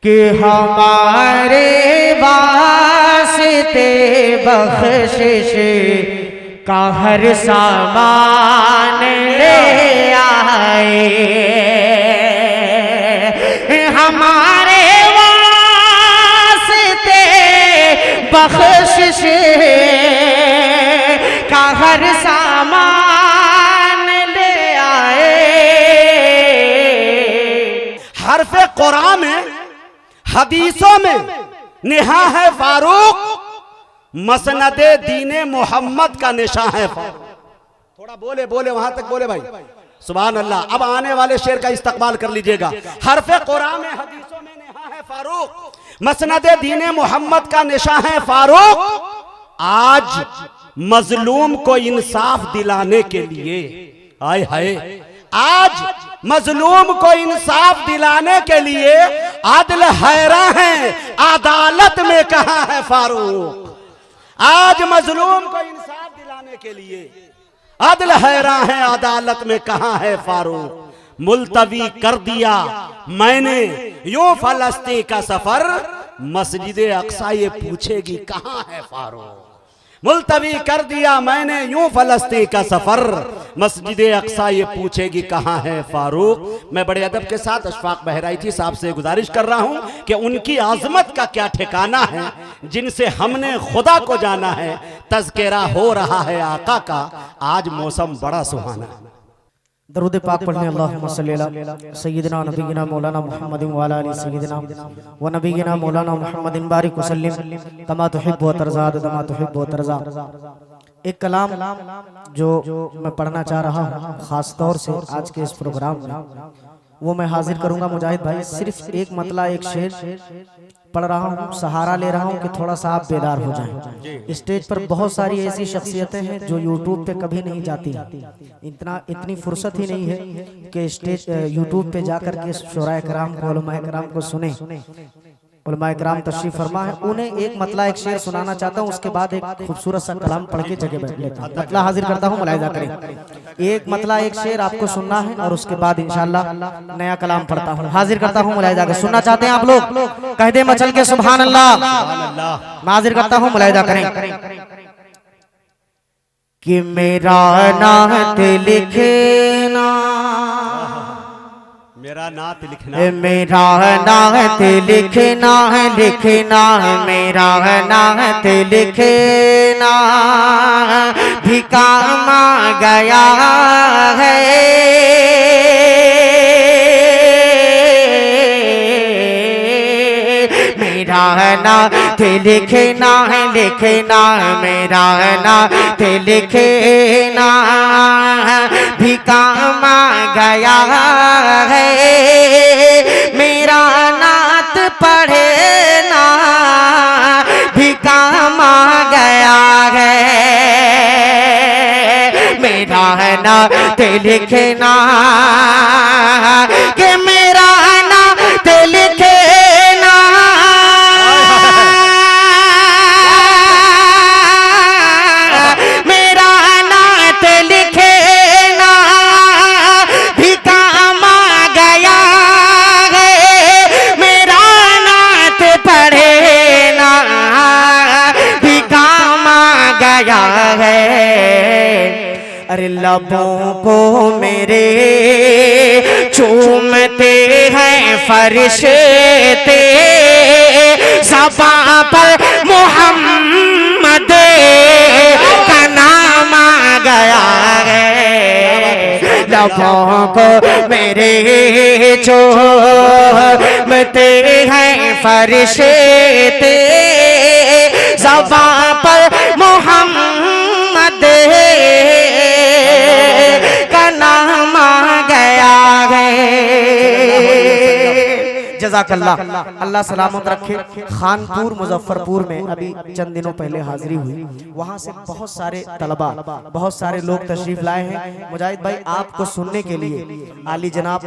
कि हमारे वास्ते बख्शिश का हर सामान ले आए, हमारे वास्ते बख्शिश का हर सामान ले आए। हरफ़े कुरान में, हदीसों में निहा है फारूक, मसनदे दीने मोहम्मद का निशा है फारूक। थोड़ा बोले बोले वहां तक बोले भाई, सुभान अल्लाह। अब आने वाले शेर का इस्तकबाल कर लीजिएगा। हरफ़े कुरान में, हदीसों में निहा है फारूक, मसनदे दीने मोहम्मद का निशा है फारूक। आज मजलूम को इंसाफ दिलाने के लिए, आए हाय, आज मजलूम को इंसाफ दिलाने के लिए आदिल हैरान है, अदालत में कहां है फारूक। आज मजलूम को इंसाफ दिलाने के लिए आदिल हैरान है, अदालत में कहां है फारूक। मुलतवी कर दिया मैंने यूं फलस्तीन का सफर, मस्जिद अक्सा ये पूछेगी कहां है फारूक। मुलतवी कर दिया मैंने यूं फलस्तीन का सफर, मस्जिद अक्सा ये पूछेगी कहां है फारूक। मैं बड़े अदब के साथ अशफाक बहराइची साहब से गुजारिश कर रहा हूं कि उनकी आजमत का क्या ठिकाना है, जिनसे हमने खुदा को जाना है। तज़किरा हो रहा है आका का, आज मौसम बड़ा सुहाना है। दरूद पाक पढ़ने अल्लाहुम्मा सल्ली अला सय्यिदिना नबीना मौलाना मुहम्मदिन व अला आलि सय्यिदिना व नबीना मौलाना मुहम्मदिन बारिक वसल्लिम कमा तुहिब्बु व तर्ज़ा कमा तुहिब्बु व तर्ज़ा। एक कलाम जो मैं पढ़ना चाह रहा हूँ खास तौर से आज के इस प्रोग्राम में, वो मैं हाजिर करूंगा मुजाहिद भाई। सिर्फ एक मतला, एक शेर पढ़ रहा हूँ, सहारा ले रहा हूँ कि थोड़ा सा आप बेदार हो जाएं। स्टेज पर बहुत सारी ऐसी शख्सियतें हैं जो यूट्यूब पे कभी नहीं जाती, इतनी फुर्सत ही नहीं है कि स्टेज यूट्यूब पे जाकर के शुरा कराम को, उलमा कराम को सुने। उलमा कराम तशरीफ फरमा है, उन्हें एक मतला, एक शेर सुनाना चाहता हूँ, उसके बाद एक खूबसूरत सा कलाम पढ़ के जगह बैठ लेता हूँ। मतला हाजिर करता हूँ, मुलाहिजा करें। एक मतला, एक शेर आपको सुनना है और उसके बाद इंशाअल्लाह नया कलाम पढ़ता हूँ। हाजिर करता हूँ, मुलाहिजा करें। सुनना चाहते हैं आप लोग? कह दे मचल के सुभान अल्लाह। मैं हाजिर करता हूँ, मुलाहिजा करें। कि मेरा नात लिखना, मेरा नात लिखना, मेरा नात लिखना है, लिखना है मेरा नात लिखना भी काम आ गया है। मेरा नात लिखना है, लिखना मेरा नात लिखना भी काम आ गया है। मेरा नात पढ़ना भी काम आ गया है। मेरा नात लिखना कि मेरा नात लिखना, मेरा नात लिखना भी काम आ गया है। मेरा नात पढ़ना भी काम आ गया है। अरे लबों को मेरे चूमते हैं फरिश्ते, ज़बां पर मोहम्मद का नाम आ गया है। लबों को मेरे चूमते हैं फरिश्ते, ज़बां पर मोहम्मद का नाम आ गया है। जज़ाकल्लाह, अल्लाह सलामत रखे। खानपुर मुजफ्फरपुर में अभी चंद दिनों पहले हाजिरी हुई, वहाँ से बहुत सारे तलबा, बहुत सारे लोग तशरीफ लाए हैं। मुजाहिद भाई, आपको सुनने के लिए आली जनाब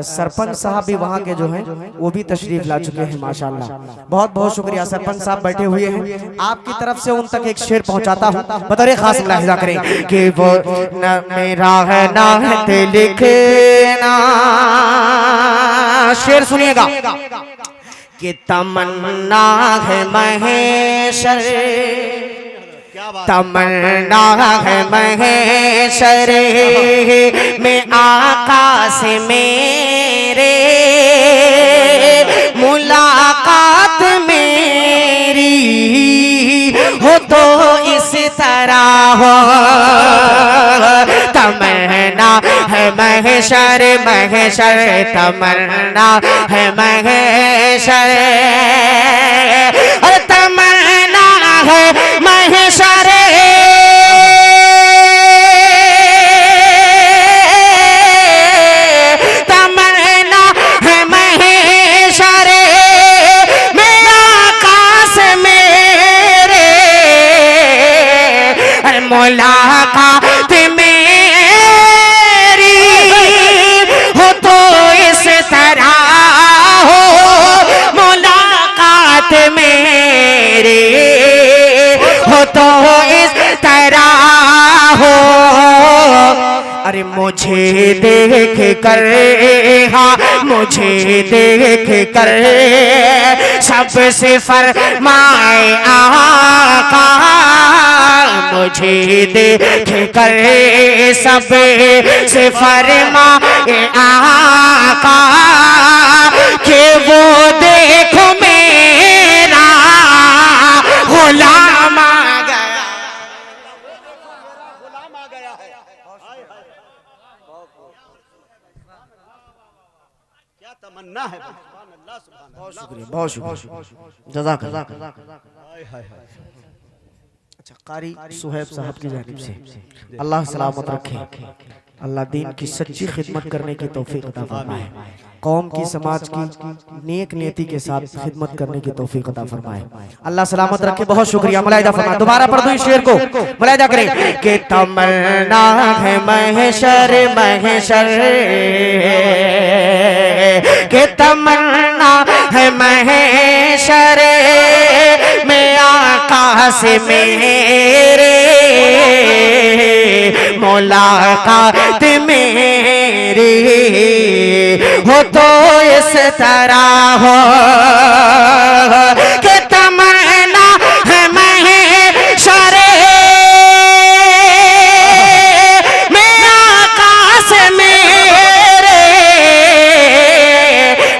सरपंच साहब भी वहाँ के जो हैं वो भी तशरीफ ला चुके हैं। माशाल्लाह, बहुत बहुत शुक्रिया। सरपंच साहब बैठे हुए हैं, आपकी तरफ से उन तक एक शेर पहुँचाता हूँ, बतौर खास मुलाहिजा करें कि वो न मेरा है नात लिखना। शेर सुनिएगा कि तमन्ना है महेशर, तमन्ना है महेशर में आका से मेरे, मुलाकात मेरी हो तो इस तरह हो। तमन्ना है महेशर, महेशर तमन्ना है महेशर, तमन्ना है महेशर, तमन्ना है महेशर में आकाश मेरे, मुलाकात मेरी हो तो इस तरह हो, मुलाकात मेरी हो तो इस तरह हो। अरे मुझे देख कर, हाँ मुझे देख कर सबसे फरमाए आका, मुझे देख कर सबसे फरमाए आका, कि वो देखो मेरा गुलाम आ गया, गुलाम आ गया है। क्या तमन्ना है। बहुत शुक्रिया, बहुत शुक्रिया, जज़ाकल्लाह। अच्छा, कारी सुहैब साहब की जानिब से अल्लाह सलामत रखे, अल्लाह दीन की सच्ची खिदमत करने की तौफीक अता फरमाए, कौम की समाज की नेक नीति के साथ खिदमत करने की तौफीक अता फरमाए, अल्लाह सलामत रखे। बहुत शुक्रिया, मुलाहिदा फरमाए। दोबारा पढ़ दो इस शेर को, मुलाहिदा करें कि तमन्ना है महेशर, महेशर के तमन्ना है महेशर में आकाश मेरे, मुलाकात मेरी हो तो इस तरह हो, कि तमन्ना है महेशर में आकाश मेरे,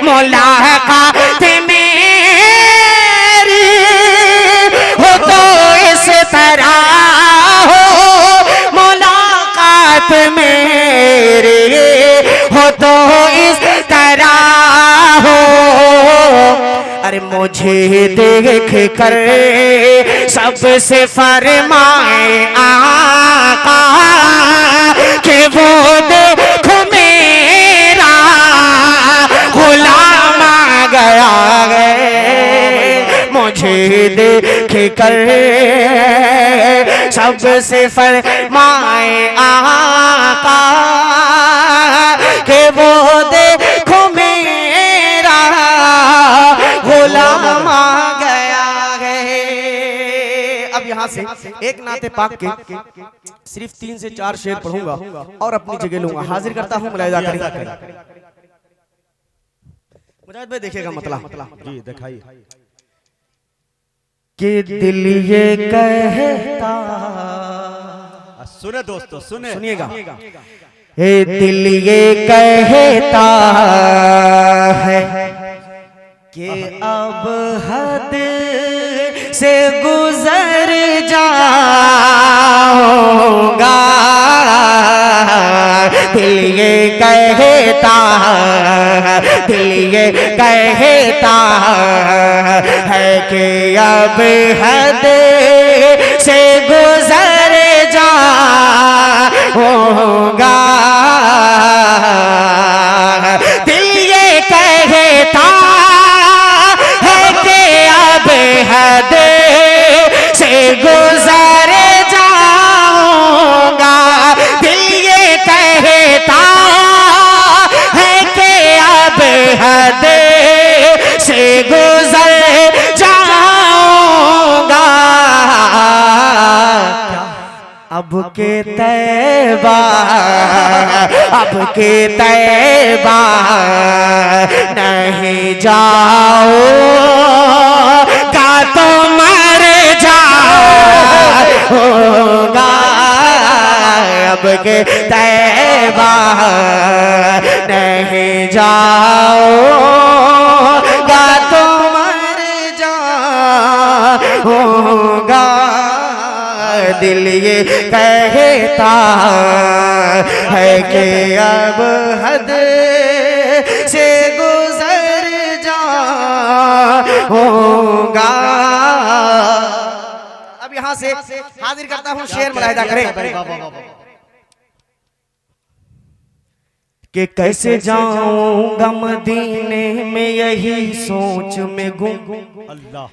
मुलाकात मेरी हो तो इस तरह हो, मुलाकात मेरी हो तो इस तरह हो। अरे मुझे देख कर सबसे फरमाए आका, कि वो देखो मेरा गुलाम आ गया है, मुझे देख कर सबसे फरमाए आका, कि वो देखो मेरा गुलाम आ गया है। अब यहाँ से एक नाते पाक के सिर्फ 3 से 4 शेर पढ़ूंगा और अपनी जगह लूंगा। हाजिर करता हूँ, मुलाहिदा करें। मुजाहिद भाई देखेगा मतलब जी, दिखाइए। कि दिल ये कहता, सुने दोस्तों, सुनिएगा, हे दिल ये कहता है कि अब हद से गुजर जाऊंगा, दिल ये कहता, दिल ये कहता है कि अब हद से गुजर जाऊंगा, दिल ये कहता है कि अब हद से गुजर जाऊंगा, दिल ये कहता है कि अब हद से गुजर जाऊंगा, अब के तैबा, अब के तैबा नहीं जाओ दिल ये कहता है कि अब हद से गुजर जाऊंगा। अब यहाँ से हाजिर करता हूँ शेर मुलाहिजा करें कि कैसे जाऊंगा मदीने में यही सोच में गुम, अल्लाह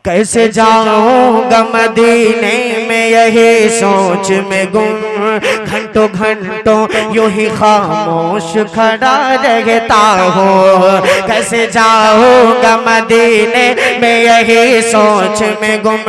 कैसे जाऊंगा मदीने में यही सोच में गुम, घंटों घंटों यूं ही खामोश खड़ा रहता हूँ। कैसे जाऊंगा मदीने में यही सोच में गुम,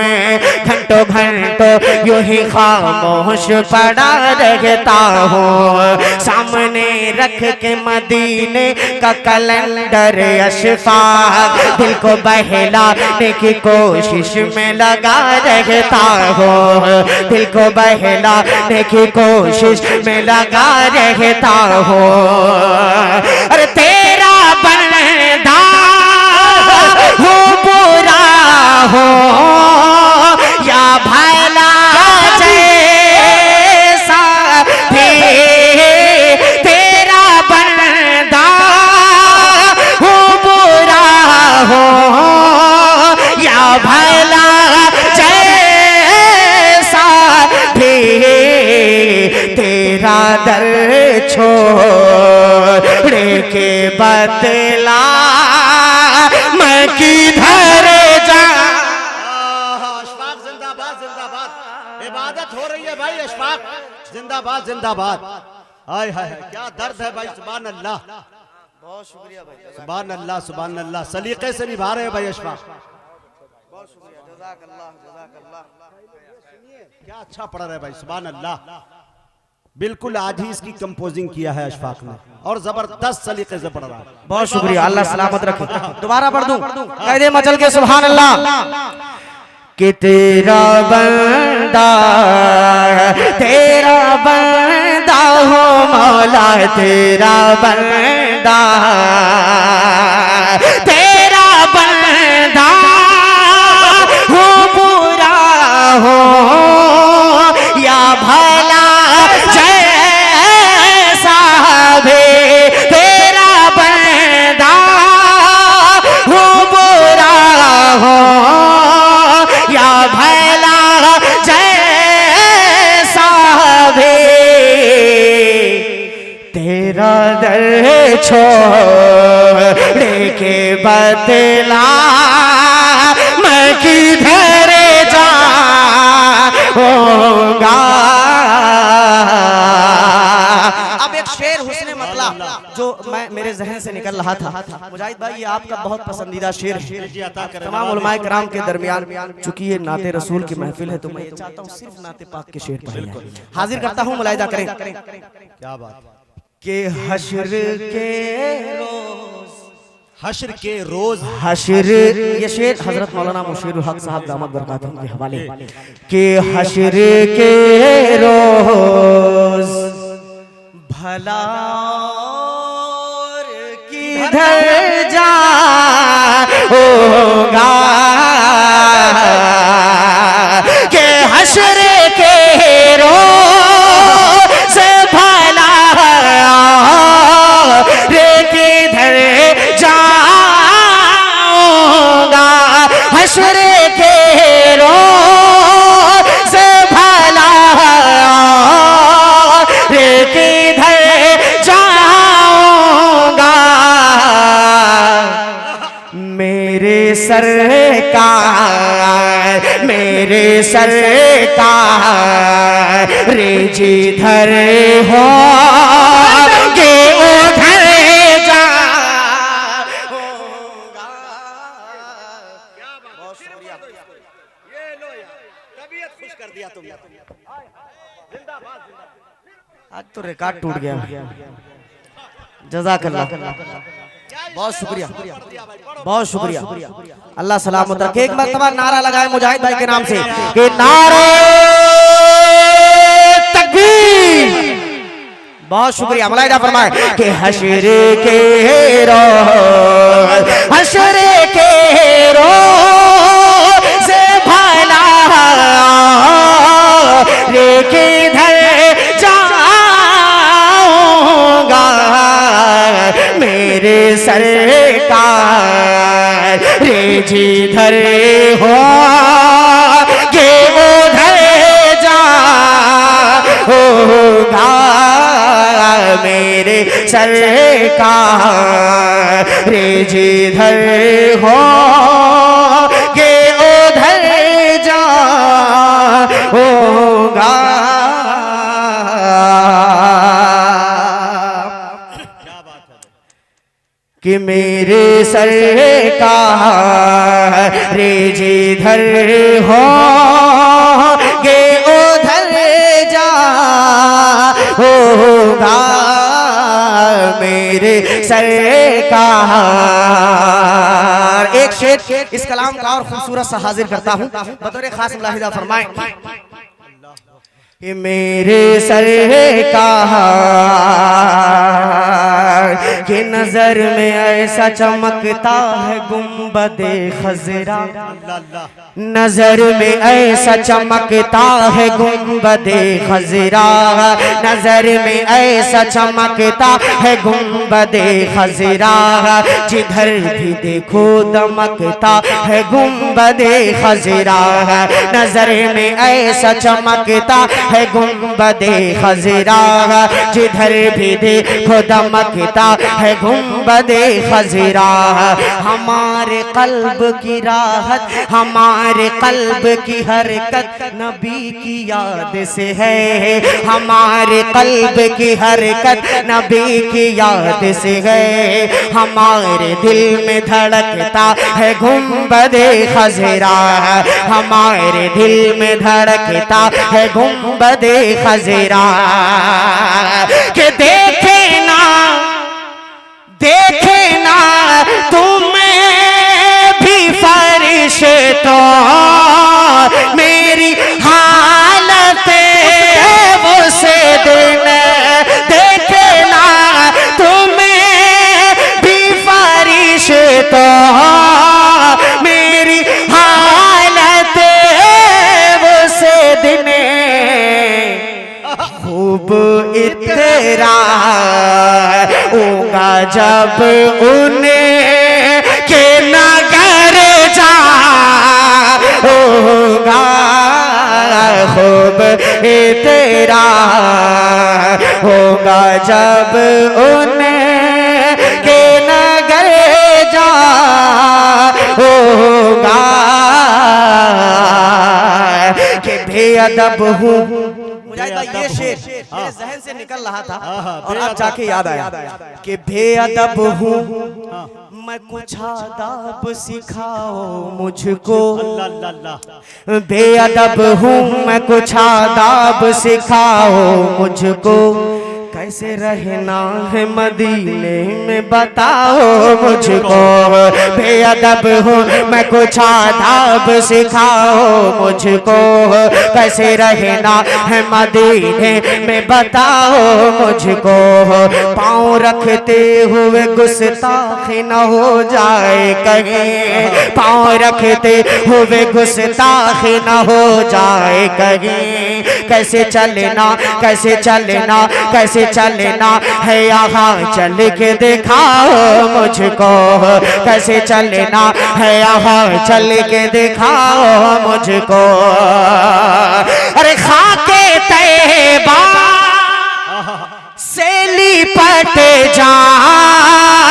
घंटों घंटों यूं ही खामोश पड़ा रहता हूँ। सामने रख के मदीने का कैलेंडर अशफाक, दिल को बहलाने की कोशिश में लगा रहता हूँ, दिल को बहलाने की कोशिश में लगा रहता हूँ। अरे तेरा बंदा हो बुरा हो या भला जैसा भी, तेरा बंदा हो बुरा हो या भला जैसा भी, तेरा दर छोड़ के बतला मैं किधर जा। अशफाक जिंदाबाद जिंदाबाद, इबादत हो रही है भाई। अशफाक जिंदाबाद जिंदाबाद। हाय हाय क्या दर्द है भाई। सुभान अल्लाह, बहुत शुक्रिया भाई, सुभान अल्लाह सुभान अल्लाह। सलीके से निभा रहे हैं भाई अशफाक। बहुत शुक्रिया, जज़ाकल्लाह जज़ाकल्लाह। क्या अच्छा पढ़ रहे भाई। सुभान अल्लाह। बिल्कुल आज ही इसकी कंपोजिंग किया है अशफाक ने और जबरदस्त सलीके से पढ़ रहा है। बहुत शुक्रिया, अल्लाह सलामत रखे। दोबारा पढ़ दूं, कह दे मचल के सुभान अल्लाह। कि तेरा बंदा हो मौला, तेरा बंदा, तेरा बंदा हो बुरा हो या भला जैसा भी, तेरा बंदा हो बुरा हो या भला जैसा भी, तेरा दर छोड़ के बतला मैं किधर जाऊंगा। अब एक शेर हुस्ने मतला जो मैं मेरे जहन से निकल रहा था। मुजाहिद भाई ये आपका बहुत पसंदीदा शेर है तमाम उलमाए कराम के दरमियान। चूंकि ये नाते रसूल की महफिल है तो मैं ये चाहता हूँ सिर्फ नाते पाक के शेर पढ़ें। हाजिर करता हूँ, मुलाहिजा करें। क्या बात कि हश्र के रोज, हश्र के रोज, हश्र, ये शेर हजरत मौलाना मुशीरुल हक साहब दामद बरकातुहू के हवाले। कि हश्र के रोज भला किधर जाऊंगा। के हश्र के रोज भला रे किधर जाऊंगा। हश्र के रोज भला रे किधर जाऊंगा। मेरे सरकार, मेरे सरकार रे जिधर हो के उधर जाऊंगा। बहुत शुक्रिया, ये लो यार, तबीयत खुश कर दिया तुमने। जिंदाबाद जिंदाबाद। आज तो रिकॉर्ड टूट गया। जज़ाकल्लाह, बहुत शुक्रिया, बहुत शुक्रिया। अल्लाह सलामत रखे। एक मर्तबा नारा लगाए मुजाहिद भाई के नाम से कि नारे तकबीर। बहुत शुक्रिया, मुलाहिजा फरमाए कि हश्र के रोज, हश्र के रोज से भला सरकार रे जिधर हो के उधर जा होगा मेरे सरकार रे जिधर हो के उधर जा होगा। कि मेरे सरकार रे जिधर हो गे उधर जा होगा मेरे सरकार। एक शेर इस कलाम का और खूबसूरत सा हाजिर करता हूँ, बतौर खास मुलाहिजा फरमाएं कि मेरे सरकार के नजर में ऐसा चमकता है गुंबदे खजरा, नजर में ऐसा चमकता है गुंबदे खजरा, नजर में ऐसा चमकता है गुंबदे खजरा, जिधर भी देखो दमकता है गुंबदे खजरा, नजर में ऐसा चमकता है गुंबदे खजरा, जिधर भी देखो दमकता है गुंबदे खजरा। हमारे कल्ब की राहत, हमारे कल्ब की हरकत नबी की याद से है, हमारे कल्ब की हरकत नबी की याद से है, हमारे दिल में धड़कता है गुंबदे खजरा, हमारे दिल में धड़कता है गुंबदे खजरा। के देखे ना तुम्हें भी फरिश्ता मेरी हालत वो से दिन, देखे ना तुम्हें भी फरिश्ता मेरी हालत वो से दिन, खूब इतरा होगा जब उन्हें के नगर जा होगा, खूब इतरा होगा जब उन्हें के नगर जा होगा। कि बेअदब हूँ, मुजाहिद भाई ये शेर मेरे जहन से निकल रहा था और अब जाके याद आया कि बेअदब हूँ मैं, कुछ आदाब सिखाओ मुझको, बेअदब हूँ मैं, कुछ आदाब सिखाओ मुझको, कैसे रहना है मदीने में बताओ मुझको, बेअदब हूँ मैं, कुछ आदाब सिखाओ मुझको, कैसे रहना है मदीने में बताओ मुझको, पाँव रखते हुए गुस्ताखी न हो जाए कहीं, पाँव रखते हुए गुस्ताखी न हो जाए कहीं, कैसे चलना कैसे चलना कैसे चलना है यहाँ चल के दिखाओ मुझको, कैसे चलना है यहाँ चल के दिखाओ मुझको। अरे खाके तैबा से लिपट जाऊंगा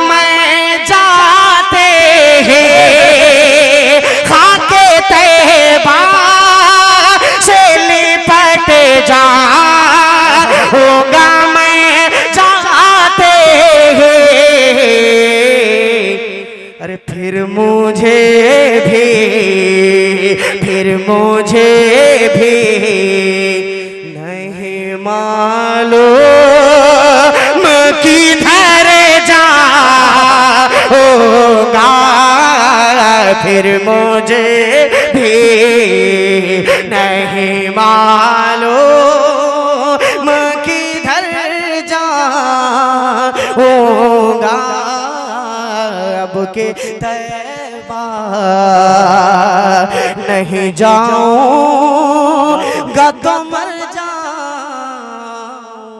मैं जाते हैं, खाके तैबा से लिपट जाऊंगा मैं जाते हैं। अरे फिर मुझे भी नहीं मालूम किधर जाऊंगा, फिर मुझे भी नहीं मालूम किधर जाऊंगा। अब के तैबा नहीं जाऊंगा गम